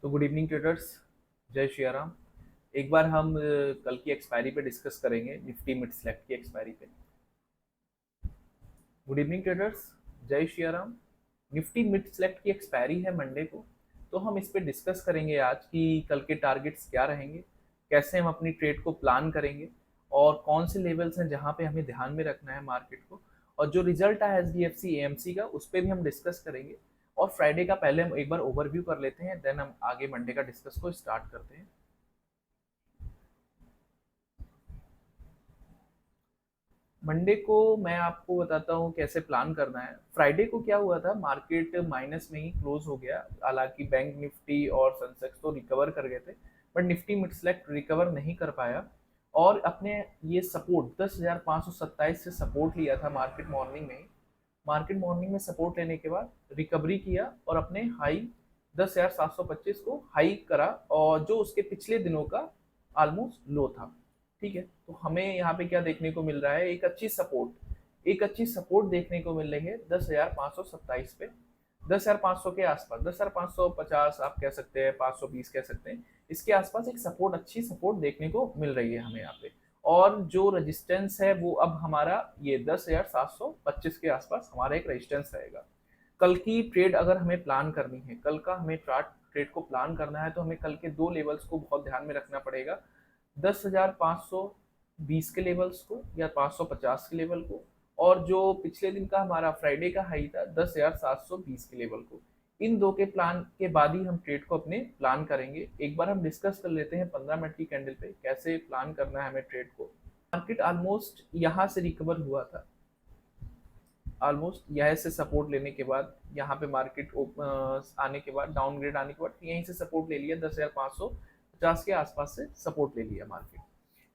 तो good evening traders, जय श्री राम। एक बार हम कल की एक्सपायरी पे डिस्कस करेंगे, निफ्टी मिड सेलेक्ट की एक्सपायरी पे। गुड इवनिंग ट्रेडर्स, जय Shri Ram. Nifty mid select की एक्सपायरी है मंडे को, तो हम इस पे डिस्कस करेंगे आज कि कल के टारगेट्स क्या रहेंगे, कैसे हम अपनी ट्रेड को प्लान करेंगे और कौन से लेवल्स हैं जहां पे हमें ध्यान में रखना है मार्केट को। और जो रिजल्ट आया एचडीएफसी एएमसी का, उस पर भी हम डिस्कस करेंगे। और फ्राइडे का पहले हम एक बार ओवरव्यू कर लेते हैं, देन हम आगे मंडे का डिस्कस को स्टार्ट करते हैं। मंडे को मैं आपको बताता हूँ कैसे प्लान करना है। फ्राइडे को क्या हुआ था, मार्केट माइनस में ही क्लोज हो गया। हालांकि बैंक निफ्टी और सेंसेक्स तो रिकवर कर गए थे, but Nifty mid select recover नहीं कर पाया। और अपने ये सपोर्ट 10,527 से सपोर्ट लिया था मार्केट मॉर्निंग में ही। मार्केट मॉर्निंग में सपोर्ट लेने के बाद रिकवरी किया और अपने हाई 10,725 को हाई करा, और जो उसके पिछले दिनों का ऑलमोस्ट लो था। ठीक है, तो हमें यहाँ पे क्या देखने को मिल रहा है, एक अच्छी सपोर्ट देखने को मिल रही है 10,527 पे। 10,500 के आसपास, 10,550 आप कह सकते हैं, 520 कह सकते हैं, इसके आसपास एक सपोर्ट, अच्छी सपोर्ट देखने को मिल रही है हमें यहाँ पे। और जो रेजिस्टेंस है वो अब हमारा ये 10,725 के आसपास हमारा एक रेजिस्टेंस रहेगा। कल की ट्रेड अगर हमें प्लान करनी है, कल का हमें ट्रेड को प्लान करना है, तो हमें कल के दो लेवल्स को बहुत ध्यान में रखना पड़ेगा। 10,520 के लेवल्स को या 550 के लेवल को, और जो पिछले दिन का हमारा फ्राइडे का हाई था 10,720 के लेवल को। इन दो के प्लान के बाद ही हम ट्रेड को अपने प्लान करेंगे। एक बार हम डिस्कस कर लेते हैं 15 मिनट की कैंडल पे कैसे प्लान करना है हमें ट्रेड को। मार्केट ऑलमोस्ट यहाँ से रिकवर हुआ था, ऑलमोस्ट यहाँ से सपोर्ट लेने के बाद, यहाँ पे मार्केट आने के बाद, डाउनग्रेड आने के बाद यहीं से सपोर्ट ले लिया, 10,550 के आसपास से सपोर्ट ले लिया मार्केट।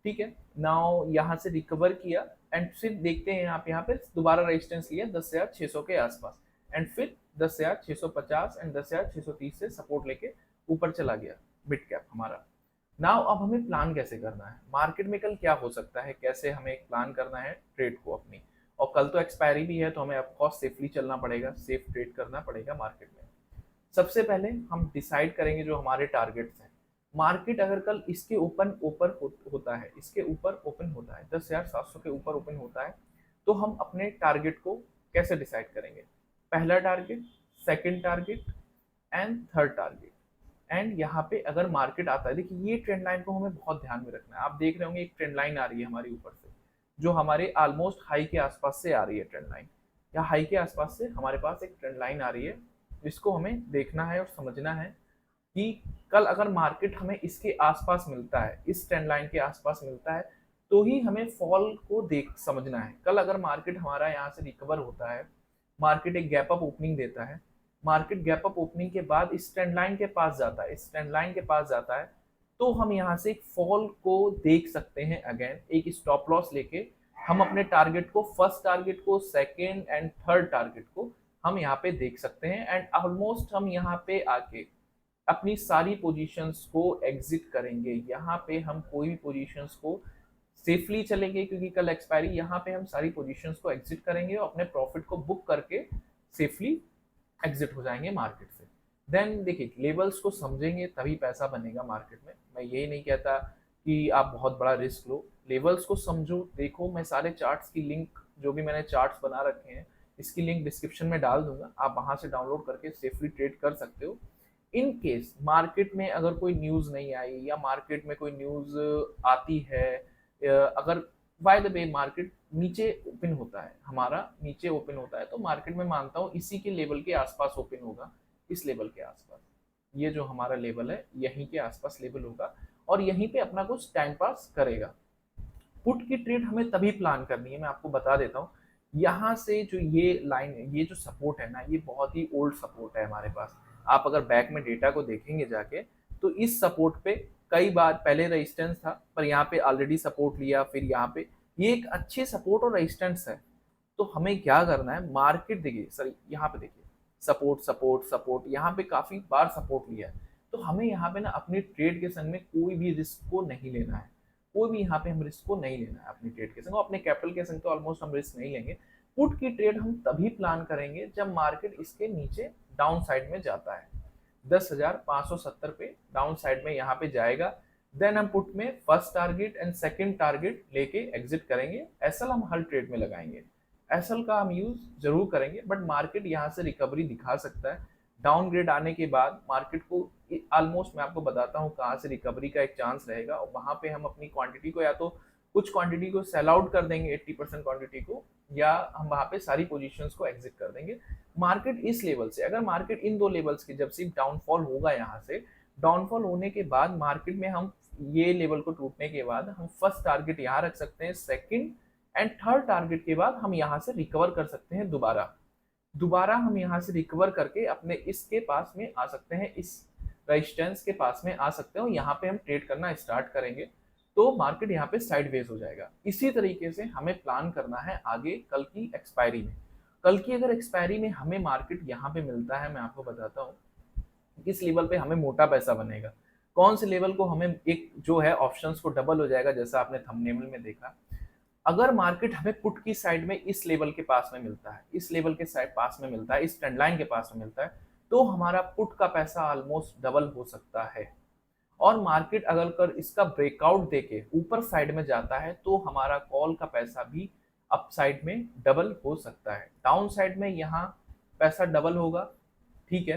ठीक है, नाउ यहाँ से रिकवर किया एंड फिर देखते हैं आप यहाँ पे दोबारा रेजिस्टेंस लिया 10,600 के आसपास, एंड फिर 10,650 एंड 10,630 से सपोर्ट लेके ऊपर चला गया मिड कैप हमारा। नाउ अब हमें प्लान कैसे करना है, मार्केट में कल क्या हो सकता है, कैसे हमें एक प्लान करना है ट्रेड को अपनी। और कल तो एक्सपायरी भी है, तो हमें ऑफकोर्स सेफली चलना पड़ेगा, सेफ ट्रेड करना पड़ेगा मार्केट में। सबसे पहले हम डिसाइड करेंगे जो हमारे टारगेट्स हैं। मार्केट अगर कल इसके ऊपर होता है, इसके ऊपर ओपन होता है, 10,700 के ऊपर ओपन होता है, तो हम अपने टारगेट को कैसे डिसाइड करेंगे। पहला target, second target and third target. And यहाँ पे अगर मार्केट आता है, देखिए ये ट्रेंड लाइन को हमें बहुत ध्यान में रखना है। आप देख रहे होंगे एक ट्रेंड लाइन आ रही है हमारी ऊपर से, जो हमारे ऑलमोस्ट हाई के आसपास से आ रही है ट्रेंड लाइन, या हाई के आसपास से हमारे पास एक ट्रेंड लाइन आ रही है, जिसको हमें देखना है और समझना है कि कल अगर मार्केट हमें इसके आसपास मिलता है, इस ट्रेंड लाइन के आसपास मिलता है, तो ही हमें फॉल को देख समझना है। कल अगर मार्केट हमारा यहाँ से रिकवर होता है, मार्केट एक गैप अप ओपनिंग देता है, मार्केट गैप अप ओपनिंग के बाद इस ट्रेंड लाइन के पास जाता है, इस ट्रेंड लाइन के पास जाता है, तो हम यहाँ से एक फॉल को देख सकते हैं। अगेन एक स्टॉप लॉस लेके हम अपने टारगेट को, फर्स्ट टारगेट को, सेकेंड एंड थर्ड टारगेट को हम यहाँ पे देख सकते हैं। एंड ऑलमोस्ट हम यहाँ पे आके अपनी सारी पोजीशंस को एग्जिट करेंगे। यहाँ पे हम कोई भी पोजीशंस को सेफली चलेंगे, क्योंकि कल एक्सपायरी, यहाँ पे हम सारी पोजीशंस को एग्जिट करेंगे और अपने प्रॉफिट को बुक करके सेफली एग्जिट हो जाएंगे मार्केट से। देन देखिए, लेवल्स को समझेंगे तभी पैसा बनेगा मार्केट में। मैं यही नहीं कहता कि आप बहुत बड़ा रिस्क लो, लेवल्स को समझो, देखो। मैं सारे चार्ट्स की लिंक, जो भी मैंने चार्ट्स बना रखे हैं, इसकी लिंक डिस्क्रिप्शन में डाल दूंगा, आप वहां से डाउनलोड करके सेफली ट्रेड कर सकते हो। इन केस मार्केट में अगर कोई न्यूज नहीं आई, या मार्केट में कोई न्यूज आती है, अगर बाय द वे मार्केट नीचे ओपन होता है, हमारा नीचे ओपन होता है, तो मार्केट में मानता हूँ इसी के लेवल के आसपास ओपन होगा, इस लेवल के आसपास। ये जो हमारा लेवल है, यहीं के आसपास लेवल होगा, और यहीं पे अपना कुछ टाइम पास करेगा। पुट की ट्रेड हमें तभी प्लान करनी है, मैं आपको बता देता हूँ। यहाँ से जो ये लाइन है, ये जो सपोर्ट है ना, ये बहुत ही ओल्ड सपोर्ट है हमारे पास। आप अगर बैक में डेटा को देखेंगे जाके, तो इस सपोर्ट पे कई बार पहले रेजिस्टेंस था, पर यहाँ पे ऑलरेडी सपोर्ट लिया, फिर यहाँ पे ये एक अच्छे सपोर्ट और रेजिस्टेंस है। तो हमें क्या करना है, मार्केट देखिए सर, यहाँ पे देखिए सपोर्ट सपोर्ट सपोर्ट, यहाँ पे काफी बार सपोर्ट लिया है। तो हमें यहाँ पे ना अपनी ट्रेड के संग में कोई भी रिस्क को नहीं लेना है, कोई भी यहाँ पे हम रिस्क को नहीं लेना है अपनी ट्रेड के संग, अपने कैपिटल के संग तो ऑलमोस्ट हम रिस्क नहीं लेंगे। पुट की ट्रेड हम तभी प्लान करेंगे जब मार्केट इसके नीचे डाउन साइड में जाता है। 10,570 पे डाउन साइड में यहाँ पे जाएगा। देन हम पुट में first target and second target लेके एग्जिट करेंगे। एसएल हम हर ट्रेड में लगाएंगे, एसएल का हम यूज जरूर करेंगे, बट मार्केट यहाँ से रिकवरी दिखा सकता है। डाउनग्रेड आने के बाद मार्केट को ऑलमोस्ट मैं आपको बताता हूँ कहाँ से रिकवरी का एक चांस रहेगा, और वहां पे हम अपनी क्वांटिटी को या तो कुछ क्वांटिटी को सेल आउट कर देंगे 80% क्वांटिटी को, या हम वहां पे सारी पोजीशंस को एग्जिट कर देंगे। मार्केट इस लेवल से, अगर मार्केट इन दो लेवल्स की जब से डाउनफॉल होगा, यहाँ से डाउनफॉल होने के बाद मार्केट में हम ये लेवल को टूटने के बाद हम फर्स्ट टारगेट यहाँ रख सकते हैं, सेकंड एंड थर्ड टारगेट के बाद हम यहाँ से रिकवर कर सकते हैं। दोबारा हम यहाँ से रिकवर करके अपने इसके पास में आ सकते हैं, इस रेजिस्टेंस के पास में आ सकते हैं, और यहाँ पे हम ट्रेड करना स्टार्ट करेंगे तो मार्केट यहाँ पे साइडवेज हो जाएगा। इसी तरीके से हमें प्लान करना है आगे कल की एक्सपायरी में। कल की अगर एक्सपायरी में हमें मार्केट यहाँ पे मिलता है, मैं आपको बताता हूँ किस लेवल पे हमें मोटा पैसा बनेगा, कौन से लेवल को हमें एक जो है ऑप्शंस को डबल हो जाएगा, जैसा आपने थंबनेल में देखा। अगर मार्केट हमें पुट की साइड में इस लेवल के पास में मिलता है, इस लेवल के साइड पास में मिलता है, इस ट्रेंड लाइन के पास में मिलता है, तो हमारा पुट का पैसा ऑलमोस्ट डबल हो सकता है। और मार्केट अगर कर इसका ब्रेकआउट देके ऊपर साइड में जाता है तो हमारा कॉल का पैसा भी अप साइड में डबल हो सकता है। डाउन साइड में यहाँ पैसा डबल होगा, ठीक है,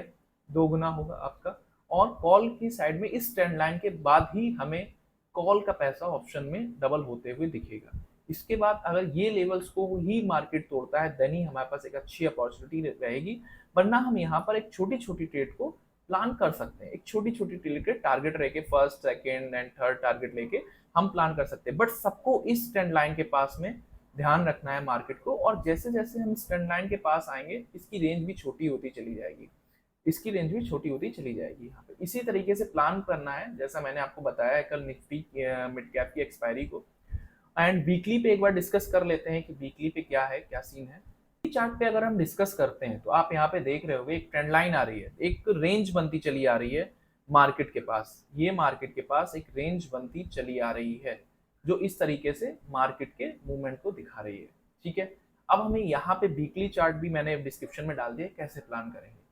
दोगुना होगा आपका, और कॉल की साइड में इस ट्रेंड लाइन के बाद ही हमें कॉल का पैसा ऑप्शन में डबल होते हुए दिखेगा। इसके बाद अगर ये लेवल्स को ही मार्केट तोड़ता है देन ही हमारे पास एक अच्छी अपॉर्चुनिटी रहेगी, वरना हम यहाँ पर एक छोटी छोटी ट्रेड को प्लान कर सकते हैं। एक छोटी छोटी ट्रेड के टारगेट लेके first second and third target लेके हम प्लान कर सकते हैं, बट सबको इस ट्रेंड लाइन के पास में ध्यान रखना है मार्केट को। और जैसे जैसे हम इस ट्रेंड लाइन के पास आएंगे इसकी रेंज भी छोटी होती चली जाएगी, इसकी रेंज भी छोटी होती चली जाएगी। यहाँ पे इसी तरीके से प्लान करना है, जैसा मैंने आपको बताया है कल निफ्टी मिड कैप की एक्सपायरी को। एंड वीकली पे एक बार डिस्कस कर लेते हैं कि वीकली पे क्या है, क्या सीन है। चार्ट पे अगर हम डिस्कस करते हैं तो आप यहाँ पे देख रहे होंगे एक ट्रेंड लाइन आ रही है, एक रेंज बनती चली आ रही है मार्केट के पास। ये मार्केट के पास एक रेंज बनती चली आ रही है जो इस तरीके से मार्केट के मूवमेंट को दिखा रही है, ठीक है। अब हमें यहाँ पे वीकली चार्ट भी मैंने डिस्क्रिप्शन में डाल दिया, कैसे प्लान करेंगे।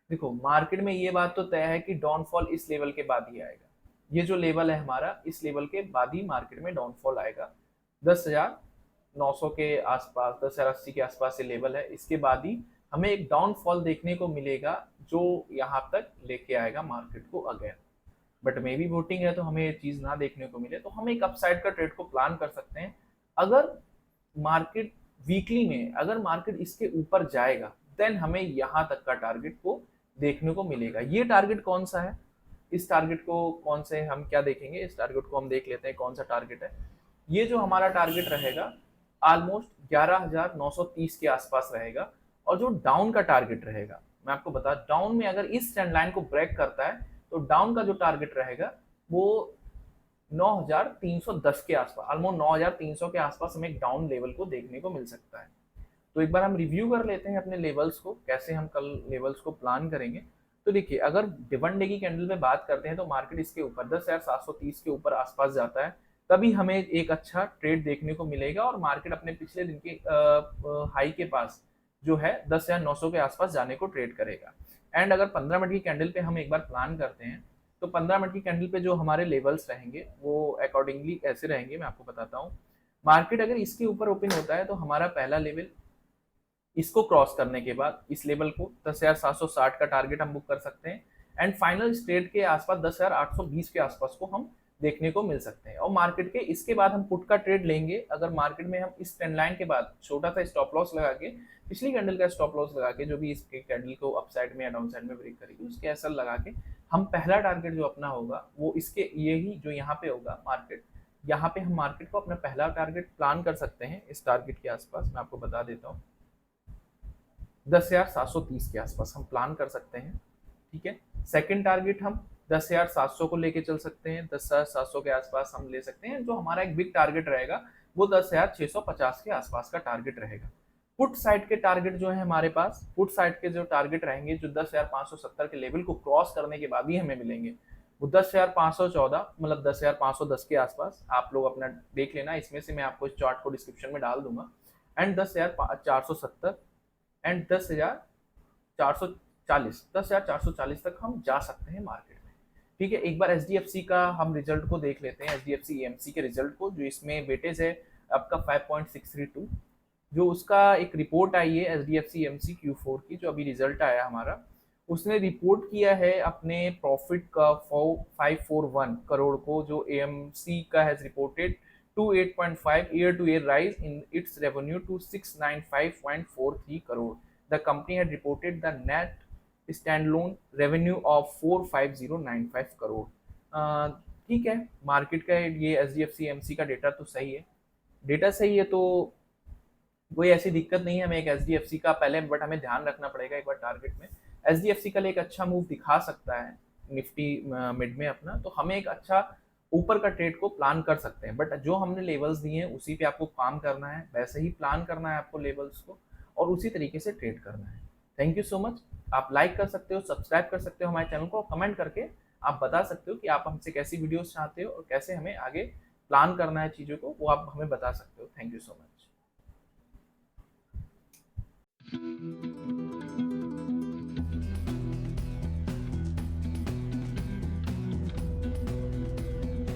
देखो मार्केट में ये बात तो तय है कि डाउनफॉल इस लेवल के बाद ही आएगा। ये जो लेवल है हमारा, इस लेवल के बाद ही मार्केट में डाउनफॉल आएगा। 10,900 के आसपास, 10,080 के आसपास से लेवल है, इसके बाद ही हमें एक डाउनफॉल देखने को मिलेगा जो यहाँ तक लेके आएगा मार्केट को again. But may be voting है तो हमें ये चीज ना देखने को मिले, तो हम एक अपसाइड का ट्रेड को प्लान कर सकते हैं। अगर मार्केट वीकली में अगर मार्केट इसके ऊपर जाएगा देन हमें यहाँ तक का टारगेट को देखने को मिलेगा। ये टारगेट कौन सा है, इस टारगेट को कौन से हम क्या देखेंगे, इस टारगेट को हम देख लेते हैं कौन सा टारगेट है। ये जो हमारा टारगेट रहेगा ऑलमोस्ट 11,930 के आसपास रहेगा। और जो डाउन का टारगेट रहेगा, मैं आपको बता, डाउन में अगर इस ट्रेंड लाइन को ब्रेक करता है तो डाउन का जो टारगेट रहेगा वो 9,310 के आसपास, ऑलमोस्ट 9,300 के आसपास हमें एक डाउन लेवल को देखने को मिल सकता है। तो एक बार हम रिव्यू कर लेते हैं अपने लेवल्स को, कैसे हम कल लेवल्स को प्लान करेंगे। तो देखिए अगर वन डे की कैंडल में बात करते हैं तो मार्केट इसके ऊपर 10,730 के ऊपर आसपास जाता है, तभी हमें एक अच्छा ट्रेड देखने को मिलेगा और मार्केट अपने पिछले दिन के हाई के पास जो है 10,900 के आसपास जाने को ट्रेड करेगा। एंड अगर 15 मिनट की कैंडल पे हम एक बार प्लान करते हैं तो 15 मिनट की कैंडल पे जो हमारे लेवल्स रहेंगे वो अकॉर्डिंगली ऐसे रहेंगे, मैं आपको बताता हूँ। मार्केट अगर इसके ऊपर ओपन होता है तो हमारा पहला लेवल, इसको क्रॉस करने के बाद इस लेवल को 10,760 का टारगेट हम बुक कर सकते हैं। एंड फाइनल स्ट्रेट के आसपास 10,820 के आसपास को हम देखने को मिल सकते हैं। और मार्केट के इसके बाद हम पुट का ट्रेड लेंगे अगर मार्केट में हम इस ट्रेंड लाइन के बाद छोटा सा स्टॉप लॉस लगा के, पिछली कैंडल का स्टॉप लॉस लगा के, जो भी इसके कैंडल को अपसाइड में या डाउन साइड में ब्रेक करेगी उसके एसएल लगा के हम पहला टारगेट जो अपना होगा वो इसके यही जो यहाँ पे होगा मार्केट, यहाँ पे हम मार्केट को अपना पहला टारगेट प्लान कर सकते हैं। इस टारगेट के आसपास मैं आपको बता देता हूँ 10,730 के आसपास हम प्लान कर सकते हैं, ठीक है। सेकंड टारगेट हम 10,700 को लेके चल सकते हैं, 10,700 के आसपास हम ले सकते हैं। जो हमारा एक बिग टारगेट रहेगा वो 10,650 के आसपास का टारगेट रहेगा। पुट साइड के टारगेट जो है हमारे पास, पुट साइड के जो टारगेट रहेंगे जो 10,570 के लेवल को क्रॉस करने के बाद ही हमें मिलेंगे, वो 10,514 मतलब 10,510 के आसपास। आप लोग अपना देख लेना, इसमें से मैं आपको इस चार्ट को डिस्क्रिप्शन में डाल दूंगा। एंड 10,470 एंड 10,400 10,440 तक हम जा सकते हैं मार्केट में। ठीक है, एक बार एचडीएफसी का हम रिजल्ट को देख लेते हैं, एचडीएफसी ईएमसी के रिजल्ट को, जो इसमें वेटेज है आपका 5.632। जो उसका एक रिपोर्ट आई है एचडीएफसी ईएमसी Q4 की, जो अभी रिजल्ट आया हमारा, उसने रिपोर्ट किया है अपने प्रॉफिट का 541 करोड़ को, जो एएमसी का has reported to 8.5 year to year rise in its revenue to 695.43 crore. The company had reported the net standalone revenue of 45095 crore. ठीक है, मार्केट का ये एचडीएफसी एमसी का डेटा तो सही है, डेटा सही है तो कोई ऐसी दिक्कत नहीं है हमें एक एचडीएफसी का पहले, बट हमें ध्यान रखना पड़ेगा एक बार टारगेट में। एचडीएफसी कल एक अच्छा मूव दिखा सकता है निफ्टी मिड में अपना, तो हमें एक अच्छा ऊपर का ट्रेड को प्लान कर सकते हैं, बट जो हमने लेवल्स दिए हैं उसी पे आपको काम करना है, वैसे ही प्लान करना है आपको लेवल्स को, और उसी तरीके से ट्रेड करना है। Thank you so much. आप लाइक कर सकते हो, सब्सक्राइब कर सकते हो हमारे चैनल को, कमेंट करके आप बता सकते हो कि आप हमसे कैसी वीडियोस चाहते हो और कैसे हमें आगे प्लान करना है चीज़ों को, वो आप हमें बता सकते हो। Thank you so much.